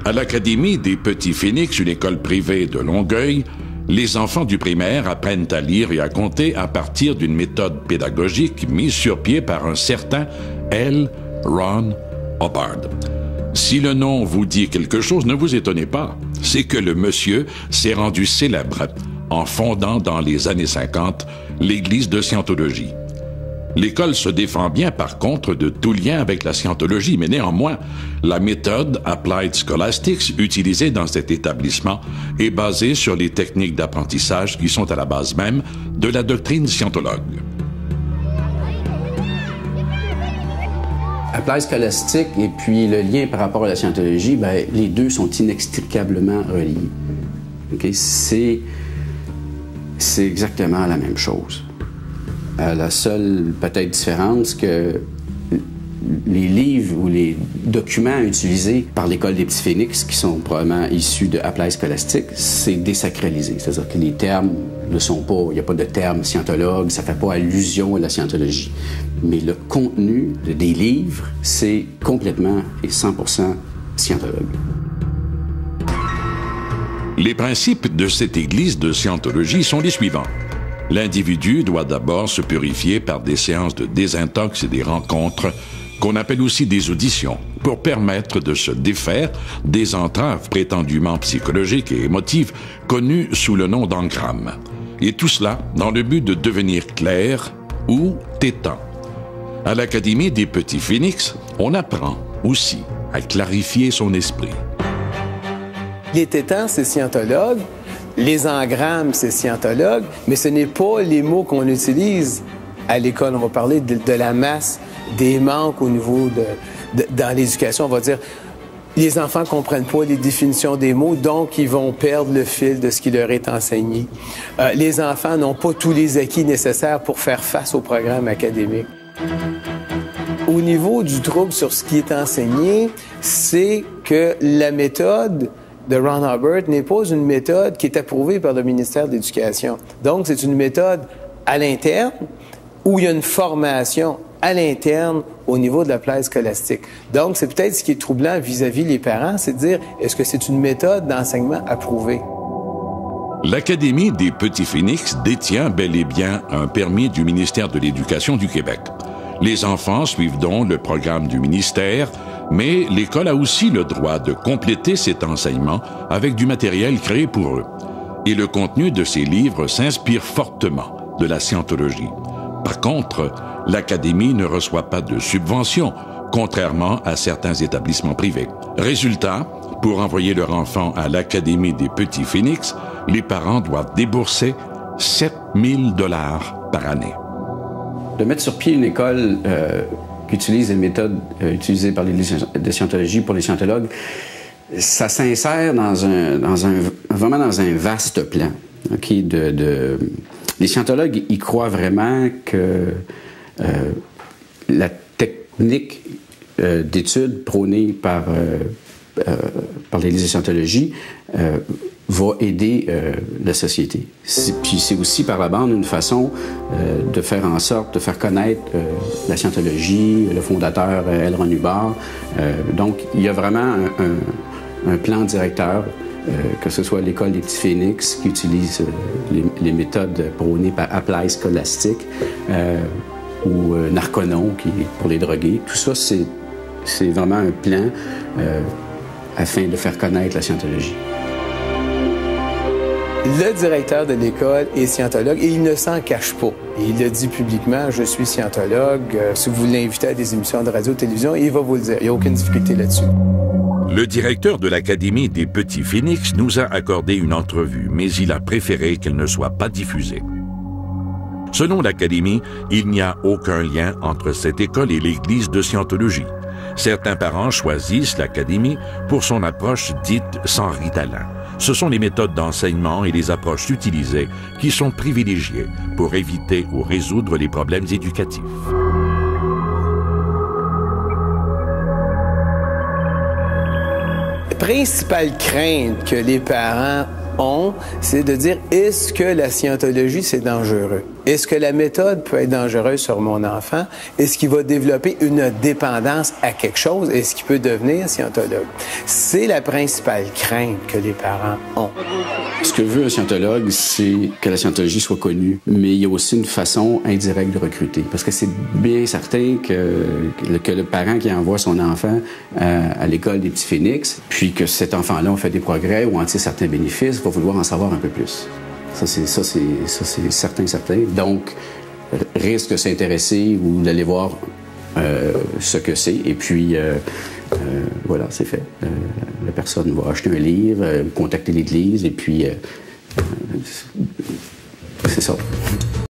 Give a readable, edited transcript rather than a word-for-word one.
À l'Académie des Petits Phénix, une école privée de Longueuil, les enfants du primaire apprennent à lire et à compter à partir d'une méthode pédagogique mise sur pied par un certain L. Ron Hubbard. Si le nom vous dit quelque chose, ne vous étonnez pas. C'est que le monsieur s'est rendu célèbre en fondant dans les années 50 l'Église de Scientologie. L'école se défend bien, par contre, de tout lien avec la scientologie, mais néanmoins, la méthode Applied Scholastics utilisée dans cet établissement est basée sur les techniques d'apprentissage qui sont à la base même de la doctrine scientologue. Applied Scholastic et puis le lien par rapport à la scientologie, bien, les deux sont inextricablement reliés. Okay? C'est exactement la même chose. La seule peut-être différence que les livres ou les documents utilisés par l'École des Petits Phénix, qui sont probablement issus de Applied Scholastic, c'est désacralisé. C'est-à-dire que les termes ne sont pas, il n'y a pas de terme scientologue, ça ne fait pas allusion à la scientologie. Mais le contenu des livres, c'est complètement et 100% scientologue. Les principes de cette église de scientologie sont les suivants. L'individu doit d'abord se purifier par des séances de désintox et des rencontres, qu'on appelle aussi des auditions, pour permettre de se défaire des entraves prétendument psychologiques et émotives connues sous le nom d'engrammes. Et tout cela dans le but de devenir clair ou tétan. À l'Académie des Petits Phénix, on apprend aussi à clarifier son esprit. Les tétans, c'est scientologue. Les engrammes, c'est scientologue, mais ce n'est pas les mots qu'on utilise à l'école. On va parler de la masse des manques au niveau dans l'éducation. On va dire, les enfants ne comprennent pas les définitions des mots, donc ils vont perdre le fil de ce qui leur est enseigné. Les enfants n'ont pas tous les acquis nécessaires pour faire face au programme académique. Au niveau du trouble sur ce qui est enseigné, c'est que la méthode de Ron Hubbard n'est pas une méthode qui est approuvée par le ministère de l'Éducation. Donc, c'est une méthode à l'interne où il y a une formation à l'interne au niveau de l'applied scolastique. Donc, c'est peut-être ce qui est troublant vis-à-vis les parents, c'est de dire, est-ce que c'est une méthode d'enseignement approuvée? L'Académie des Petits Phénix détient bel et bien un permis du ministère de l'Éducation du Québec. Les enfants suivent donc le programme du ministère, mais l'école a aussi le droit de compléter cet enseignement avec du matériel créé pour eux. Et le contenu de ces livres s'inspire fortement de la scientologie. Par contre, l'Académie ne reçoit pas de subvention, contrairement à certains établissements privés. Résultat, pour envoyer leur enfant à l'Académie des Petits Phénix, les parents doivent débourser 7 000 $ par année. De mettre sur pied une école qui utilise les méthodes utilisées par l'Église de Scientologie pour les scientologues, ça s'insère vraiment dans un vaste plan. Okay, les scientologues, ils croient vraiment que la technique d'étude prônée par l'Église de Scientologie va aider la société. Puis c'est aussi par la bande une façon de faire en sorte de faire connaître la scientologie, le fondateur L. Ron Hubbard. Donc il y a vraiment un plan directeur, que ce soit l'École des Petits Phénix qui utilise les méthodes prônées par Applied Scholastic ou Narconon qui est pour les drogués. Tout ça, c'est vraiment un plan afin de faire connaître la scientologie. Le directeur de l'école est scientologue et il ne s'en cache pas. Il le dit publiquement, je suis scientologue. Si vous l'invitez à des émissions de radio-télévision, il va vous le dire. Il n'y a aucune difficulté là-dessus. Le directeur de l'Académie des Petits Phénix nous a accordé une entrevue, mais il a préféré qu'elle ne soit pas diffusée. Selon l'Académie, il n'y a aucun lien entre cette école et l'Église de Scientologie. Certains parents choisissent l'Académie pour son approche dite sans ritalin. Ce sont les méthodes d'enseignement et les approches utilisées qui sont privilégiées pour éviter ou résoudre les problèmes éducatifs. La principale crainte que les parents ont, c'est de dire, est-ce que la scientologie, c'est dangereux? est-ce que la méthode peut être dangereuse sur mon enfant? Est-ce qu'il va développer une dépendance à quelque chose? Est-ce qu'il peut devenir scientologue? C'est la principale crainte que les parents ont. Ce que veut un scientologue, c'est que la scientologie soit connue. Mais il y a aussi une façon indirecte de recruter. Parce que c'est bien certain que le parent qui envoie son enfant à l'école des petits phénix, puis que cet enfant-là a fait des progrès ou en tire certains bénéfices, va vouloir en savoir un peu plus. Ça, c'est certain. Donc, risque de s'intéresser ou d'aller voir ce que c'est. Et puis, voilà, c'est fait. La personne va acheter un livre, contacter l'église, et puis, c'est ça.